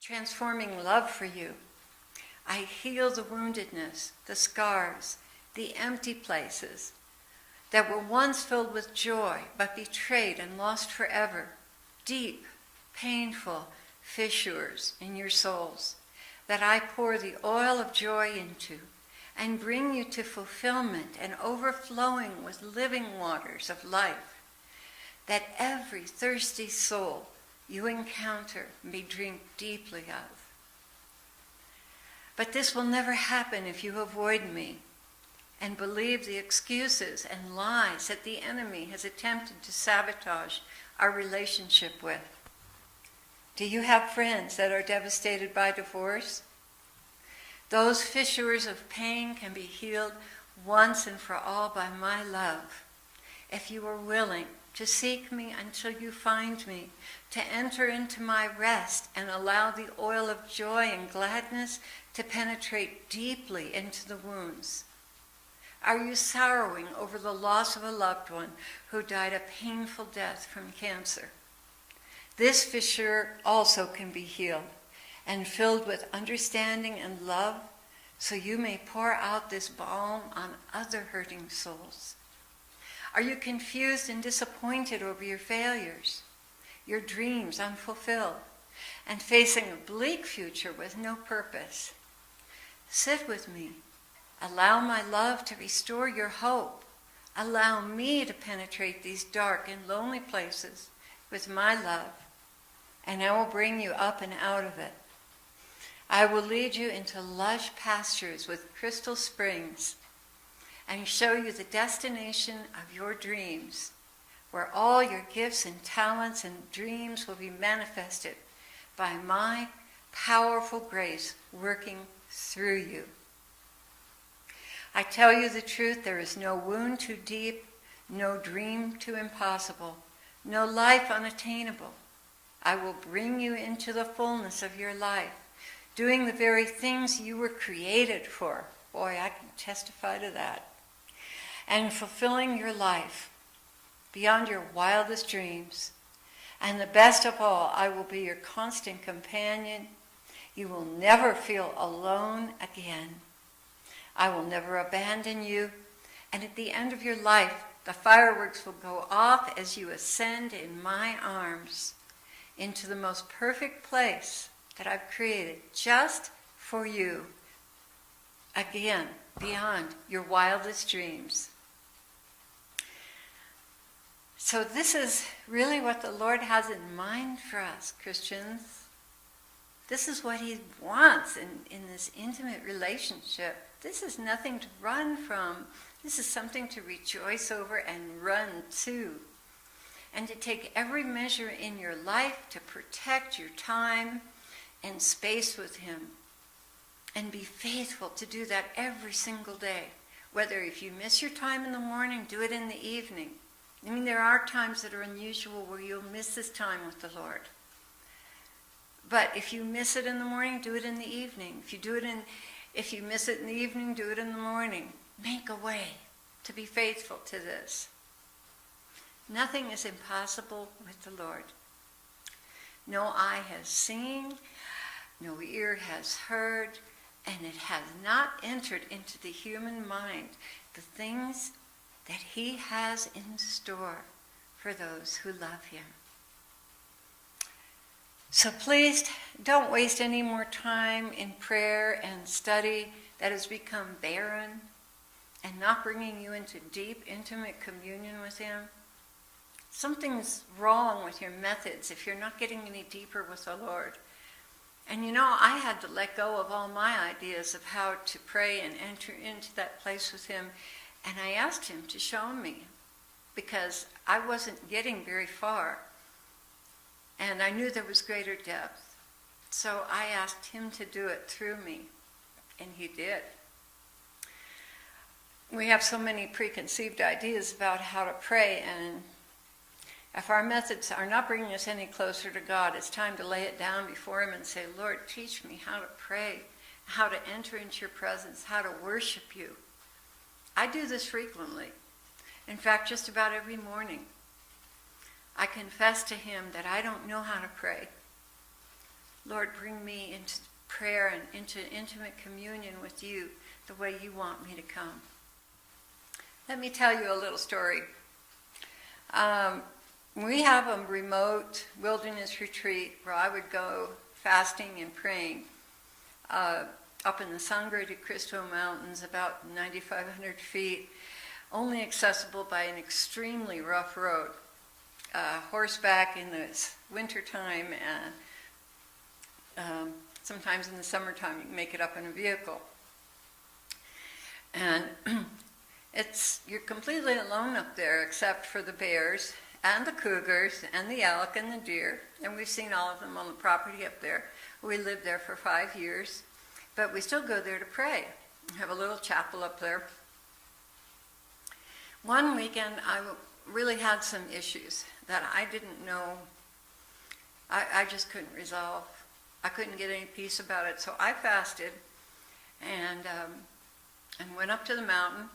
transforming love for you. I heal the woundedness, the scars, the empty places that were once filled with joy, but betrayed and lost forever. Deep, painful fissures in your souls that I pour the oil of joy into and bring you to fulfillment and overflowing with living waters of life, that every thirsty soul you encounter may drink deeply of. But this will never happen if you avoid me and believe the excuses and lies that the enemy has attempted to sabotage our relationship with. Do you have friends that are devastated by divorce? Those fissures of pain can be healed once and for all by my love, if you are willing to seek me until you find me, to enter into my rest and allow the oil of joy and gladness to penetrate deeply into the wounds. Are you sorrowing over the loss of a loved one who died a painful death from cancer? This fissure also can be healed and filled with understanding and love, so you may pour out this balm on other hurting souls. Are you confused and disappointed over your failures, your dreams unfulfilled, and facing a bleak future with no purpose? Sit with me. Allow my love to restore your hope. Allow me to penetrate these dark and lonely places with my love, and I will bring you up and out of it. I will lead you into lush pastures with crystal springs and show you the destination of your dreams, where all your gifts and talents and dreams will be manifested by my powerful grace working through you. I tell you the truth, there is no wound too deep, no dream too impossible, no life unattainable. I will bring you into the fullness of your life, doing the very things you were created for. Boy, I can testify to that. And fulfilling your life beyond your wildest dreams. And the best of all, I will be your constant companion. You will never feel alone again. I will never abandon you. And at the end of your life, the fireworks will go off as you ascend in my arms into the most perfect place that I've created just for you. Again, beyond your wildest dreams. So this is really what the Lord has in mind for us, Christians. This is what he wants in this intimate relationship. This is nothing to run from. This is something to rejoice over and run to. And to take every measure in your life to protect your time and space with him. And be faithful to do that every single day. Whether if you miss your time in the morning, do it in the evening. I mean, there are times that are unusual where you'll miss this time with the Lord. But if you miss it in the morning, do it in the evening. If you miss it in the evening, do it in the morning. Make a way to be faithful to this. Nothing is impossible with the Lord. No eye has seen, no ear has heard, and it has not entered into the human mind the things that he has in store for those who love him. So please don't waste any more time in prayer and study that has become barren and not bringing you into deep, intimate communion with him. Something's wrong with your methods if you're not getting any deeper with the Lord. And you know, I had to let go of all my ideas of how to pray and enter into that place with him. And I asked him to show me, because I wasn't getting very far. And I knew there was greater depth. So I asked him to do it through me. And he did. We have so many preconceived ideas about how to pray, and if our methods are not bringing us any closer to God, it's time to lay it down before him and say, Lord, teach me how to pray, how to enter into your presence, how to worship you. I do this frequently. In fact, just about every morning. I confess to him that I don't know how to pray. Lord, bring me into prayer and into intimate communion with you the way you want me to come. Let me tell you a little story. We have a remote wilderness retreat where I would go fasting and praying up in the Sangre de Cristo Mountains, about 9,500 feet, only accessible by an extremely rough road. Horseback in the wintertime, and sometimes in the summertime you can make it up in a vehicle. And you're completely alone up there except for the bears and the cougars and the elk and the deer, and we've seen all of them on the property up there. We lived there for 5 years, but we still go there to pray. We have a little chapel up there. One weekend I really had some issues that I didn't know, I just couldn't resolve. I couldn't get any peace about it, so I fasted and went up to the mountain.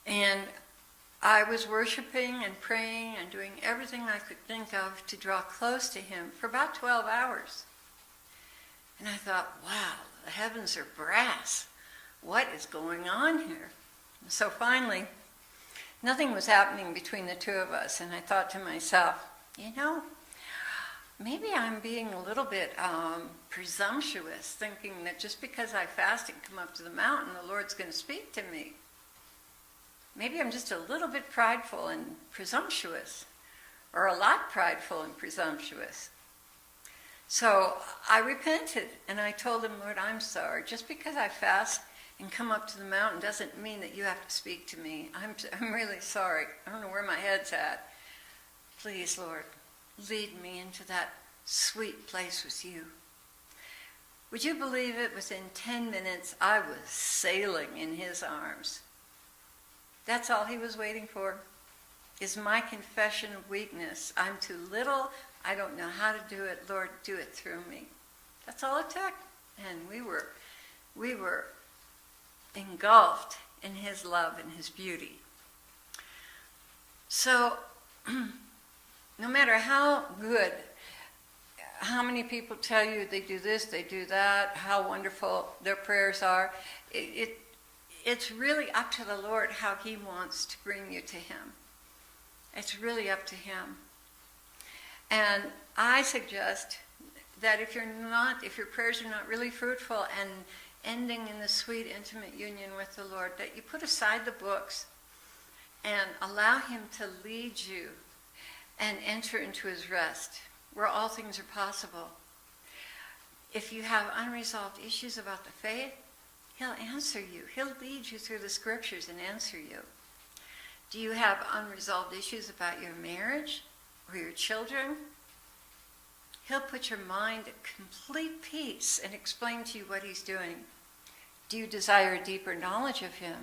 And I was worshiping and praying and doing everything I could think of to draw close to him for about 12 hours. And I thought, wow, the heavens are brass. What is going on here? So finally, nothing was happening between the two of us, and I thought to myself, maybe I'm being a little bit presumptuous, thinking that just because I fast and come up to the mountain, the Lord's going to speak to me. Maybe I'm just a little bit prideful and presumptuous, or a lot prideful and presumptuous. So I repented, and I told him, Lord, I'm sorry. Just because I fast and come up to the mountain doesn't mean that you have to speak to me. I'm really sorry. I don't know where my head's at. Please, Lord, lead me into that sweet place with you. Would you believe it? Within 10 minutes, I was sailing in his arms. That's all he was waiting for, is my confession of weakness. I'm too little. I don't know how to do it. Lord, do it through me. That's all it took. And we were engulfed in his love and his beauty. So, no matter how good, how many people tell you they do this, they do that, how wonderful their prayers are, it's really up to the Lord how he wants to bring you to him. It's really up to him. And I suggest that if your prayers are not really fruitful and ending in the sweet, intimate union with the Lord, that you put aside the books and allow him to lead you and enter into his rest, where all things are possible. If you have unresolved issues about the faith, he'll answer you. He'll lead you through the scriptures and answer you. Do you have unresolved issues about your marriage or your children? He'll put your mind at complete peace and explain to you what he's doing. Do you desire a deeper knowledge of him?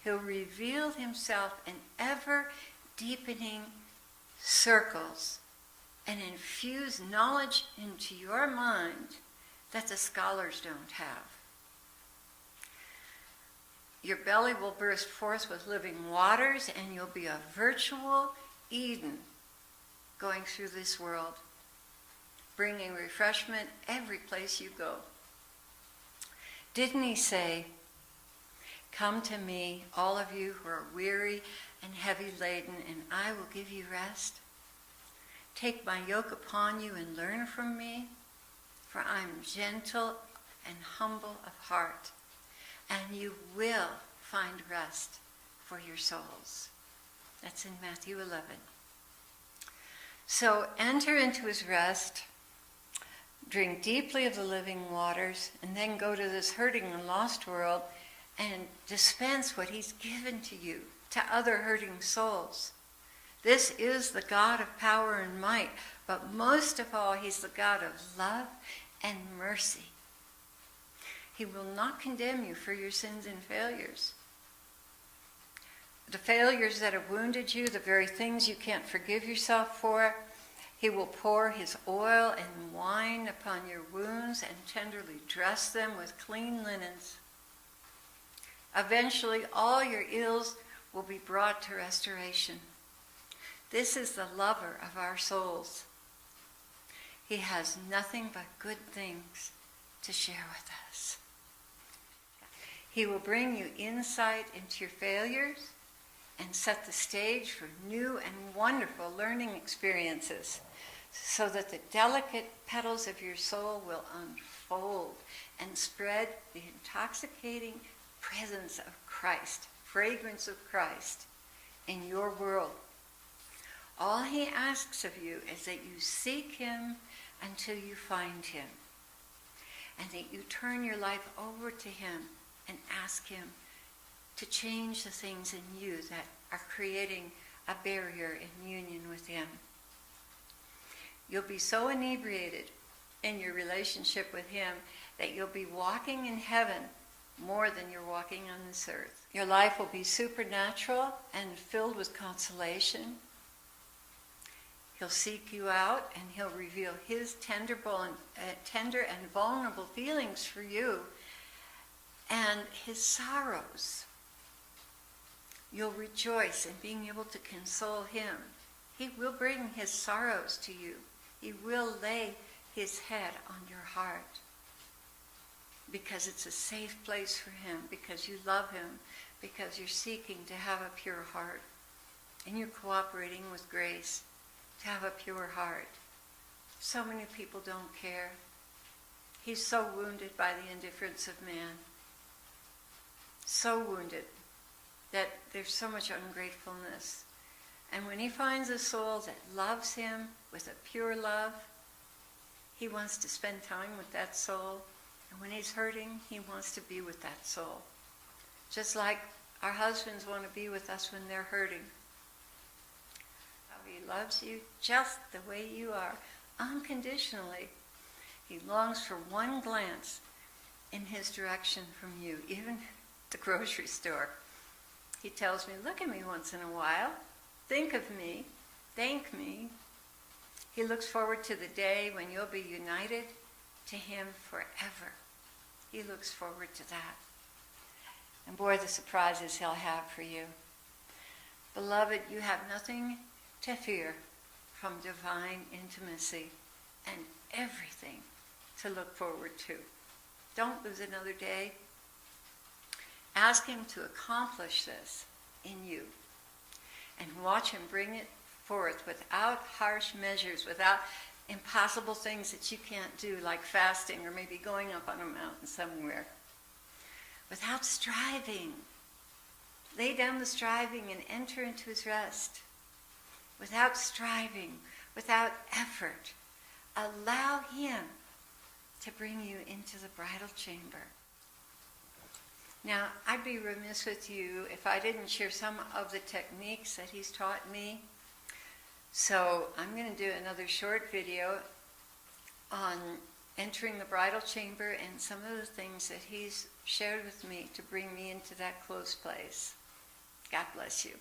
He'll reveal himself in ever-deepening circles and infuse knowledge into your mind that the scholars don't have. Your belly will burst forth with living waters, and you'll be a virtual Eden going through this world, bringing refreshment every place you go. Didn't he say, "Come to me, all of you who are weary and heavy laden, and I will give you rest? Take my yoke upon you and learn from me, for I am gentle and humble of heart, and you will find rest for your souls." That's in Matthew 11. So enter into his rest, drink deeply of the living waters, and then go to this hurting and lost world and dispense what he's given to you to other hurting souls. This is the God of power and might, but most of all, he's the God of love and mercy. He will not condemn you for your sins and failures. The failures that have wounded you, the very things you can't forgive yourself for, he will pour his oil and wine upon your wounds and tenderly dress them with clean linens. Eventually, all your ills will be brought to restoration. This is the lover of our souls. He has nothing but good things to share with us. He will bring you insight into your failures and set the stage for new and wonderful learning experiences so that the delicate petals of your soul will unfold and spread the intoxicating presence of Christ, fragrance of Christ in your world. All he asks of you is that you seek him until you find him, and that you turn your life over to him and ask him to change the things in you that are creating a barrier in union with him. You'll be so inebriated in your relationship with him that you'll be walking in heaven more than you're walking on this earth. Your life will be supernatural and filled with consolation. He'll seek you out and he'll reveal his tender and vulnerable feelings for you and his sorrows. You'll rejoice in being able to console him. He will bring his sorrows to you. He will lay his head on your heart because it's a safe place for him, because you love him, because you're seeking to have a pure heart, and you're cooperating with grace to have a pure heart. So many people don't care. He's so wounded by the indifference of man, so wounded that there's so much ungratefulness. And when he finds a soul that loves him with a pure love, he wants to spend time with that soul. And when he's hurting, he wants to be with that soul. Just like our husbands want to be with us when they're hurting. He loves you just the way you are, unconditionally. He longs for one glance in his direction from you, even at the grocery store. He tells me, look at me once in a while. Think of me. Thank me. He looks forward to the day when you'll be united to him forever. He looks forward to that. And boy, the surprises he'll have for you. Beloved, you have nothing to fear from divine intimacy and everything to look forward to. Don't lose another day. Ask him to accomplish this in you and watch him bring it forth without harsh measures, without impossible things that you can't do, like fasting or maybe going up on a mountain somewhere. Without striving. Lay down the striving and enter into his rest. Without striving, without effort. Allow him to bring you into the bridal chamber. Now, I'd be remiss with you if I didn't share some of the techniques that he's taught me. So I'm going to do another short video on entering the bridal chamber and some of the things that he's shared with me to bring me into that close place. God bless you.